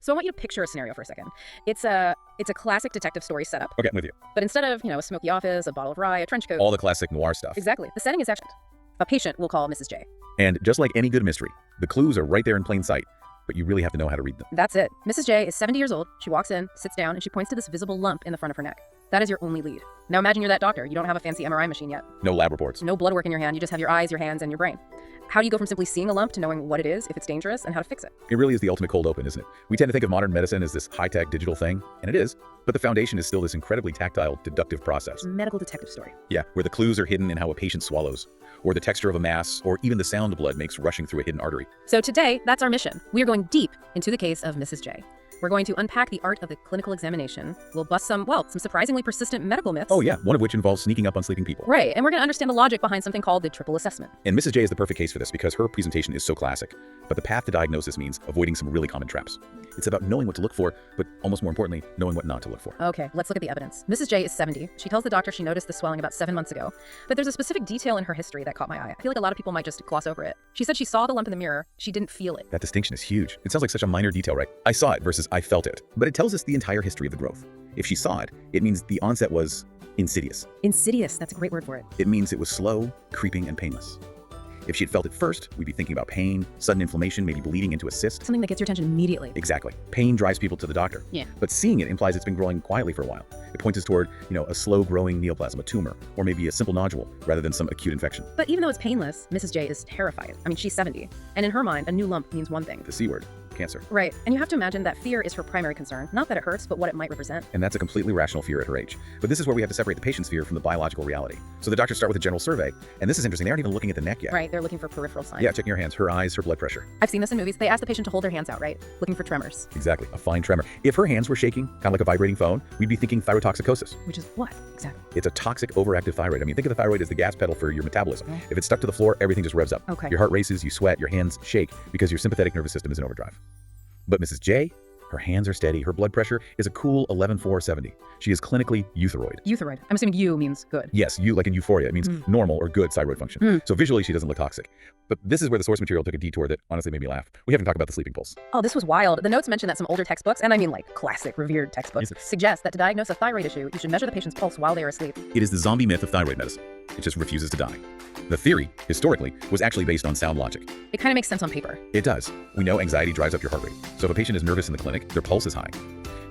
So I want you to picture a scenario for a second. It's a classic detective story setup, Okay, I'm with you. but instead of, a smoky office, a bottle of rye, a trench coat. All the classic noir stuff. Exactly. The setting is action. A patient we'll call Mrs. J. And just like any good mystery, the clues are right there in plain sight, but you really have to know how to read them. That's it. Mrs. J is 70 years old. She walks in, sits down, and she points to this visible lump in the front of her neck. That is your only lead. Now imagine you're that doctor. You don't have a fancy MRI machine yet. No lab reports. No blood work in your hand. You just have your eyes, your hands, and your brain. How do you go from simply seeing a lump to knowing what it is, if it's dangerous, and how to fix it? It really is the ultimate cold open, isn't it? We tend to think of modern medicine as this high-tech digital thing, and it is, but the foundation is still this incredibly tactile, deductive process. Medical detective story. Yeah, where the clues are hidden in how a patient swallows, or the texture of a mass, or even the sound blood makes rushing through a hidden artery. So today, that's our mission. We are going deep into the case of Mrs. J. We're going to unpack the art of the clinical examination. We'll bust some surprisingly persistent medical myths. Oh yeah, one of which involves sneaking up on sleeping people. Right, and we're going to understand the logic behind something called the triple assessment. And Mrs. J is the perfect case for this because her presentation is so classic. But the path to diagnosis means avoiding some really common traps. It's about knowing what to look for, but almost more importantly, knowing what not to look for. Okay, let's look at the evidence. Mrs. J is 70. She tells the doctor she noticed the swelling about 7 months ago. But there's a specific detail in her history that caught my eye. I feel like a lot of people might just gloss over it. She said she saw the lump in the mirror. She didn't feel it. That distinction is huge. It sounds like such a minor detail, right? I saw it versus I felt it. But it tells us the entire history of the growth. If she saw it, it means the onset was insidious. Insidious, that's a great word for it. It means it was slow, creeping, and painless. If she had felt it first, we'd be thinking about pain, sudden inflammation, maybe bleeding into a cyst. Something that gets your attention immediately. Exactly. Pain drives people to the doctor. Yeah. But seeing it implies it's been growing quietly for a while. It points us toward, a slow-growing neoplasm, a tumor, or maybe a simple nodule, rather than some acute infection. But even though it's painless, Mrs. J is terrified. I mean, she's 70. And in her mind, a new lump means one thing. The C word, cancer. Right. And you have to imagine that fear is her primary concern. Not that it hurts, but what it might represent. And that's a completely rational fear at her age. But this is where we have to separate the patient's fear from the biological reality. So the doctors start with a general survey, and this is interesting. They aren't even looking at the neck yet. Right. They're looking for peripheral signs. Yeah, checking your hands, her eyes, her blood pressure. I've seen this in movies. They ask the patient to hold their hands out, right? Looking for tremors. Exactly. A fine tremor. If her hands were shaking, kind of like a vibrating phone, we'd be thinking thyrotoxicosis. Which is what? Exactly. It's a toxic, overactive thyroid. I mean, think of the thyroid as the gas pedal for your metabolism. If it's stuck to the floor, everything just revs up. Okay. Your heart races, you sweat, your hands shake because your sympathetic nervous system is in overdrive. But Mrs. J, her hands are steady. Her blood pressure is a cool 11/470. She is clinically euthyroid. Euthyroid. I'm assuming you means good. Yes, you like in euphoria. It means normal or good thyroid function. So visually, she doesn't look toxic. But this is where the source material took a detour that honestly made me laugh. We haven't talked about the sleeping pulse. Oh, this was wild. The notes mention that some older textbooks, and I mean like classic, revered textbooks, suggest that to diagnose a thyroid issue, you should measure the patient's pulse while they are asleep. It is the zombie myth of thyroid medicine. It just refuses to die. The theory, historically, was actually based on sound logic. It kind of makes sense on paper. It does. We know anxiety drives up your heart rate. So if a patient is nervous in the clinic, their pulse is high.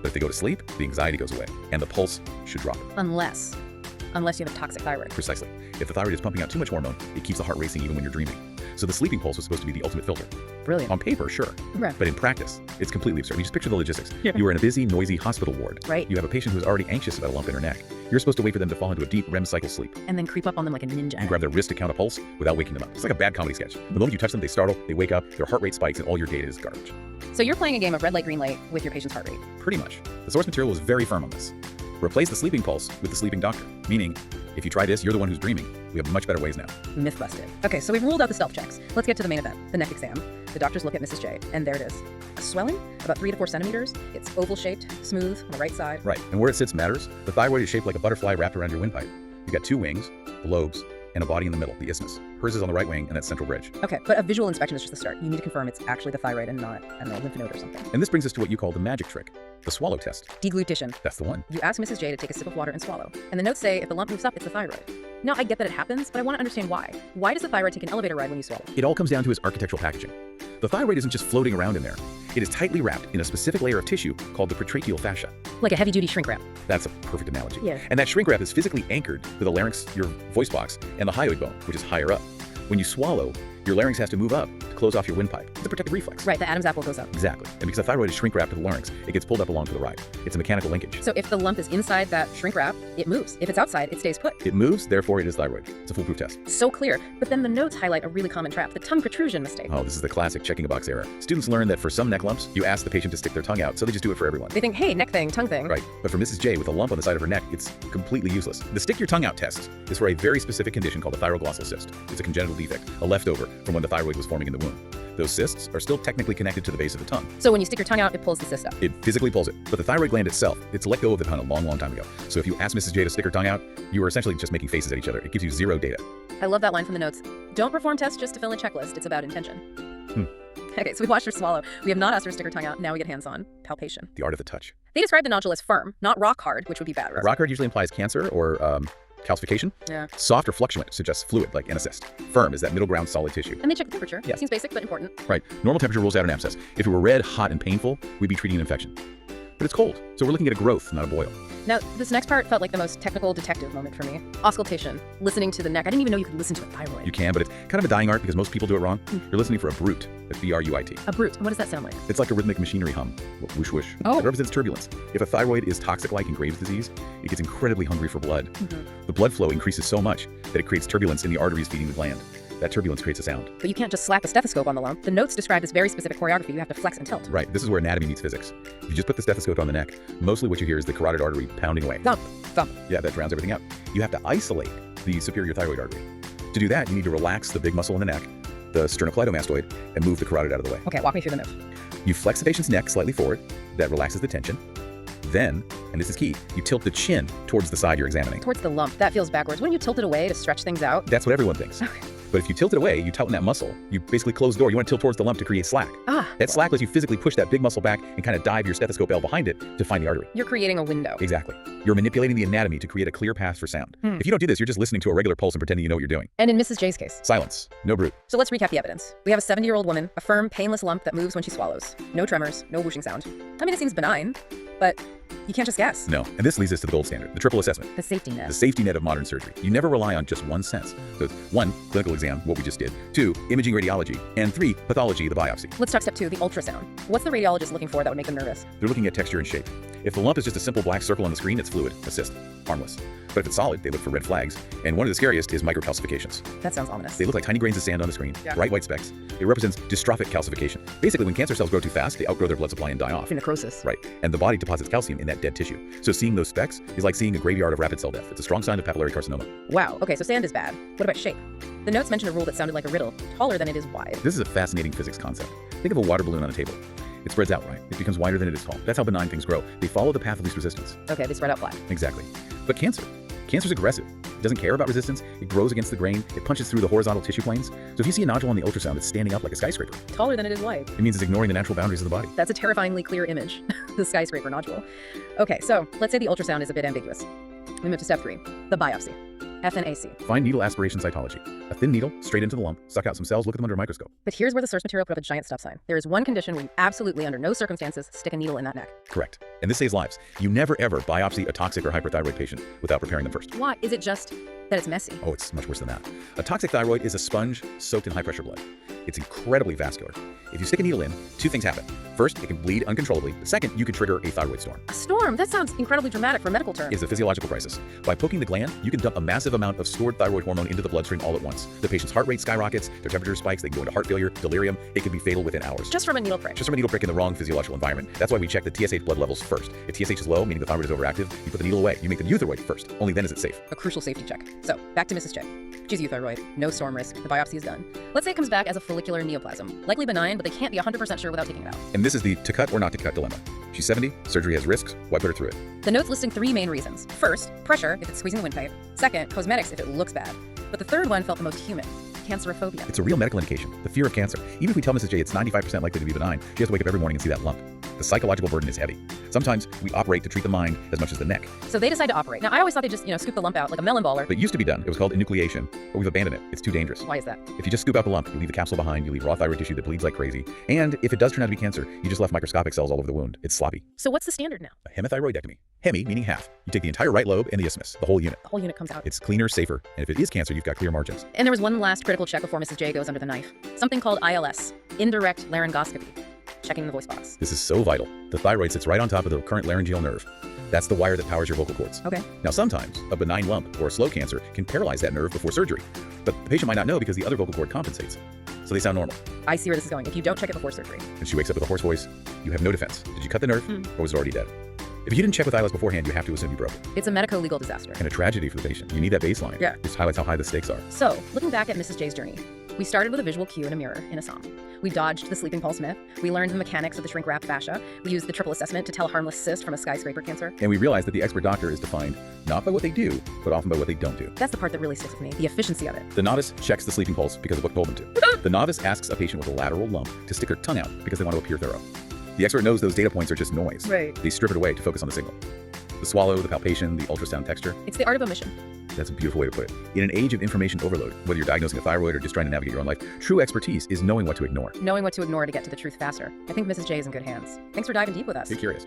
But if they go to sleep, the anxiety goes away, and the pulse should drop. Unless you have a toxic thyroid. Precisely. If the thyroid is pumping out too much hormone, it keeps the heart racing even when you're dreaming. So the sleeping pulse was supposed to be the ultimate filter. Brilliant. On paper, sure. Right. But in practice, it's completely absurd. I mean, just picture the logistics. Yeah. You are in a busy, noisy hospital ward. Right. You have a patient who's already anxious about a lump in her neck. You're supposed to wait for them to fall into a deep REM cycle sleep. And then creep up on them like a ninja. You grab their wrist to count a pulse without waking them up. It's like a bad comedy sketch. The moment you touch them, they startle, they wake up, their heart rate spikes, and all your data is garbage. So you're playing a game of red light, green light with your patient's heart rate. Pretty much. The source material was very firm on this. Replace the sleeping pulse with the sleeping doctor. Meaning, if you try this, you're the one who's dreaming. We have much better ways now. Myth busted. Okay, so we've ruled out the stealth checks. Let's get to the main event, the neck exam. The doctors look at Mrs. J, and there it is. A swelling, about 3 to 4 centimeters. It's oval-shaped, smooth, on the right side. Right, and where it sits matters. The thyroid is shaped like a butterfly wrapped around your windpipe. You got 2 wings, the lobes, and a body in the middle, the isthmus. Hers is on the right wing and that central bridge. Okay, but a visual inspection is just the start. You need to confirm it's actually the thyroid and not, I don't know, lymph node or something. And this brings us to what you call the magic trick, the swallow test. Deglutition. That's the one. You ask Mrs. J to take a sip of water and swallow. And the notes say if the lump moves up, it's the thyroid. Now, I get that it happens, but I want to understand why. Why does the thyroid take an elevator ride when you swallow? It all comes down to its architectural packaging. The thyroid isn't just floating around in there. It is tightly wrapped in a specific layer of tissue called the pretracheal fascia. Like a heavy-duty shrink wrap. That's a perfect analogy. Yeah. And that shrink wrap is physically anchored to the larynx, your voice box, and the hyoid bone, which is higher up. When you swallow, your larynx has to move up to close off your windpipe. It's a protective reflex. Right, the Adam's apple goes up. Exactly. And because the thyroid is shrink wrapped to the larynx, it gets pulled up along to the right. It's a mechanical linkage. So if the lump is inside that shrink wrap, it moves. If it's outside, it stays put. It moves, therefore it is thyroid. It's a foolproof test. So clear. But then the notes highlight a really common trap, the tongue protrusion mistake. Oh, this is the classic checking a box error. Students learn that for some neck lumps, you ask the patient to stick their tongue out, so they just do it for everyone. They think, hey, neck thing, tongue thing. Right. But for Mrs. J with a lump on the side of her neck, it's completely useless. The stick your tongue out test is for a very specific condition called a thyroglossal cyst. It's a congenital defect, a leftover from when the thyroid was forming in the womb. Those cysts are still technically connected to the base of the tongue. So when you stick your tongue out, it pulls the cyst up. It physically pulls it. But the thyroid gland itself, it's let go of the tongue a long, long time ago. So if you ask Mrs. J to stick her tongue out, you are essentially just making faces at each other. It gives you zero data. I love that line from the notes. Don't perform tests just to fill a checklist. It's about intention. Okay, so we watched her swallow. We have not asked her to stick her tongue out. Now we get hands-on palpation. The art of the touch. They describe the nodule as firm, not rock hard, which would be bad. Rock hard usually implies cancer or calcification. Yeah. Soft or fluctuant suggests fluid, like an cyst. Firm is that middle ground solid tissue. And they check the temperature. Yeah. Seems basic, but important. Right. Normal temperature rules out an abscess. If it were red, hot, and painful, we'd be treating an infection. But it's cold, so we're looking at a growth, not a boil. Now, this next part felt like the most technical detective moment for me. Auscultation, listening to the neck. I didn't even know you could listen to a thyroid. You can, but it's kind of a dying art because most people do it wrong. You're listening for a brute. That's B-R-U-I-T. A brute. What does that sound like? It's like a rhythmic machinery hum. Whoosh, whoosh. Oh. It represents turbulence. If a thyroid is toxic-like in Graves' disease, it gets incredibly hungry for blood. The blood flow increases so much that it creates turbulence in the arteries feeding the gland. That turbulence creates a sound. But you can't just slap a stethoscope on the lump. The notes describe this very specific choreography. You have to flex and tilt. Right, this is where anatomy meets physics. If you just put the stethoscope on the neck, mostly what you hear is the carotid artery pounding away. Thump, thump. Yeah, that drowns everything out. You have to isolate the superior thyroid artery. To do that, you need to relax the big muscle in the neck, the sternocleidomastoid, and move the carotid out of the way. Okay, walk me through the move. You flex the patient's neck slightly forward. That relaxes the tension. Then, and this is key, you tilt the chin towards the side you're examining. Towards the lump. That feels backwards. Wouldn't you tilt it away to stretch things out? That's what everyone thinks. Okay. But if you tilt it away, you tighten that muscle. You basically close the door. You want to tilt towards the lump to create slack. Ah. That slack lets you physically push that big muscle back and kind of dive your stethoscope L behind it to find the artery. You're creating a window. Exactly. You're manipulating the anatomy to create a clear path for sound. If you don't do this, you're just listening to a regular pulse and pretending you know what you're doing. And in Mrs. J's case. Silence. No brute. So let's recap the evidence. We have a 70-year-old woman, a firm, painless lump that moves when she swallows. No tremors, no whooshing sound. I mean, it seems benign, but you can't just guess. No. And this leads us to the gold standard, the triple assessment. The safety net. The safety net of modern surgery. You never rely on just one sense. So it's 1, clinical exam, what we just did. 2, imaging radiology. And 3, pathology, the biopsy. Let's talk step 2, the ultrasound. What's the radiologist looking for that would make them nervous? They're looking at texture and shape. If the lump is just a simple black circle on the screen, it's fluid, a cyst, harmless. But if it's solid, they look for red flags. And one of the scariest is microcalcifications. That sounds ominous. They look like tiny grains of sand on the screen, Yeah. bright white specks. It represents dystrophic calcification. Basically, when cancer cells grow too fast, they outgrow their blood supply and die off. Necrosis. Right. And the body deposits calcium in that dead tissue. So seeing those specks is like seeing a graveyard of rapid cell death. It's a strong sign of papillary carcinoma. Wow. Okay, so sand is bad. What about shape? The notes mention a rule that sounded like a riddle, taller than it is wide. This is a fascinating physics concept. Think of a water balloon on a table. It spreads out, right? It becomes wider than it is tall. That's how benign things grow. They follow the path of least resistance. Okay, they spread out flat. Exactly. But cancer's aggressive. It doesn't care about resistance. It grows against the grain. It punches through the horizontal tissue planes. So if you see a nodule on the ultrasound that's standing up like a skyscraper, Taller than it is wide. it means it's ignoring the natural boundaries of the body. That's a terrifyingly clear image. The skyscraper nodule. Okay, so let's say the ultrasound is a bit ambiguous. We move to step 3, the biopsy. FNAC. Find needle aspiration cytology. A thin needle, straight into the lump, suck out some cells, look at them under a microscope. But here's where the source material put up a giant stop sign. There is one condition where you absolutely, under no circumstances, stick a needle in that neck. Correct. And this saves lives. You never ever biopsy a toxic or hyperthyroid patient without preparing them first. Why? Is it just that it's messy? Oh, it's much worse than that. A toxic thyroid is a sponge soaked in high pressure blood. It's incredibly vascular. If you stick a needle in, 2 things happen. First, it can bleed uncontrollably. Second, you can trigger a thyroid storm. A storm? That sounds incredibly dramatic for a medical term. It's a physiological crisis. By poking the gland, you can dump a massive amount of stored thyroid hormone into the bloodstream all at once. The patient's heart rate skyrockets, their temperature spikes, they can go into heart failure, delirium. It can be fatal within hours. Just from a needle prick. Just from a needle prick in the wrong physiological environment. That's why we check the TSH blood levels first. If TSH is low, meaning the thyroid is overactive, you put the needle away. You make the euthyroid first. Only then is it safe. A crucial safety check. So, back to Mrs. J. She's euthyroid, no storm risk, the biopsy is done. Let's say it comes back as a follicular neoplasm. Likely benign, but they can't be 100% sure without taking it out. And this is the to cut or not to cut dilemma. She's 70, surgery has risks, why put her through it? The note's listing 3 main reasons. First, pressure, if it's squeezing the windpipe. Second, cosmetics, if it looks bad. But the third one felt the most human. Cancerophobia. It's a real medical indication, the fear of cancer. Even if we tell Mrs. J it's 95% likely to be benign, she has to wake up every morning and see that lump. The psychological burden is heavy. Sometimes we operate to treat the mind as much as the neck. So they decide to operate. Now, I always thought they just, scoop the lump out like a melon baller. But it used to be done. It was called enucleation, but we've abandoned it. It's too dangerous. Why is that? If you just scoop out the lump, you leave the capsule behind, you leave raw thyroid tissue that bleeds like crazy. And if it does turn out to be cancer, you just left microscopic cells all over the wound. It's sloppy. So what's the standard now? A hemithyroidectomy. Hemi meaning half. You take the entire right lobe and the isthmus, the whole unit. The whole unit comes out. It's cleaner, safer, and if it is cancer, you've got clear margins. And there was one last critical check before Mrs. J goes under the knife. Something called ILS, indirect laryngoscopy. Checking the voice box. This is so vital. The thyroid sits right on top of the current laryngeal nerve. That's the wire that powers your vocal cords. Okay. Now, sometimes a benign lump or a slow cancer can paralyze that nerve before surgery, but the patient might not know because the other vocal cord compensates. So they sound normal. I see where this is going. If you don't check it before surgery. And she wakes up with a hoarse voice. You have no defense. Did you cut the nerve or was it already dead? If you didn't check with ILS beforehand, you have to assume you broke it. It's a medico-legal disaster. And a tragedy for the patient. You need that baseline. Yeah. This highlights how high the stakes are. So, looking back at Mrs. J's journey, We started with a visual cue and a mirror in Assam. We dodged the sleeping pulse myth. We learned the mechanics of the shrink-wrapped fascia. We used the triple assessment to tell a harmless cyst from a skyscraper cancer. And we realized that the expert doctor is defined not by what they do, but often by what they don't do. That's the part that really sticks with me, the efficiency of it. The novice checks the sleeping pulse because a book told them to. The novice asks a patient with a lateral lump to stick their tongue out because they want to appear thorough. The expert knows those data points are just noise. Right. They strip it away to focus on the signal. The swallow, the palpation, the ultrasound texture. It's the art of omission. That's a beautiful way to put it. In an age of information overload, whether you're diagnosing a thyroid or just trying to navigate your own life, true expertise is knowing what to ignore. Knowing what to ignore to get to the truth faster. I think Mrs. J is in good hands. Thanks for diving deep with us. Be curious.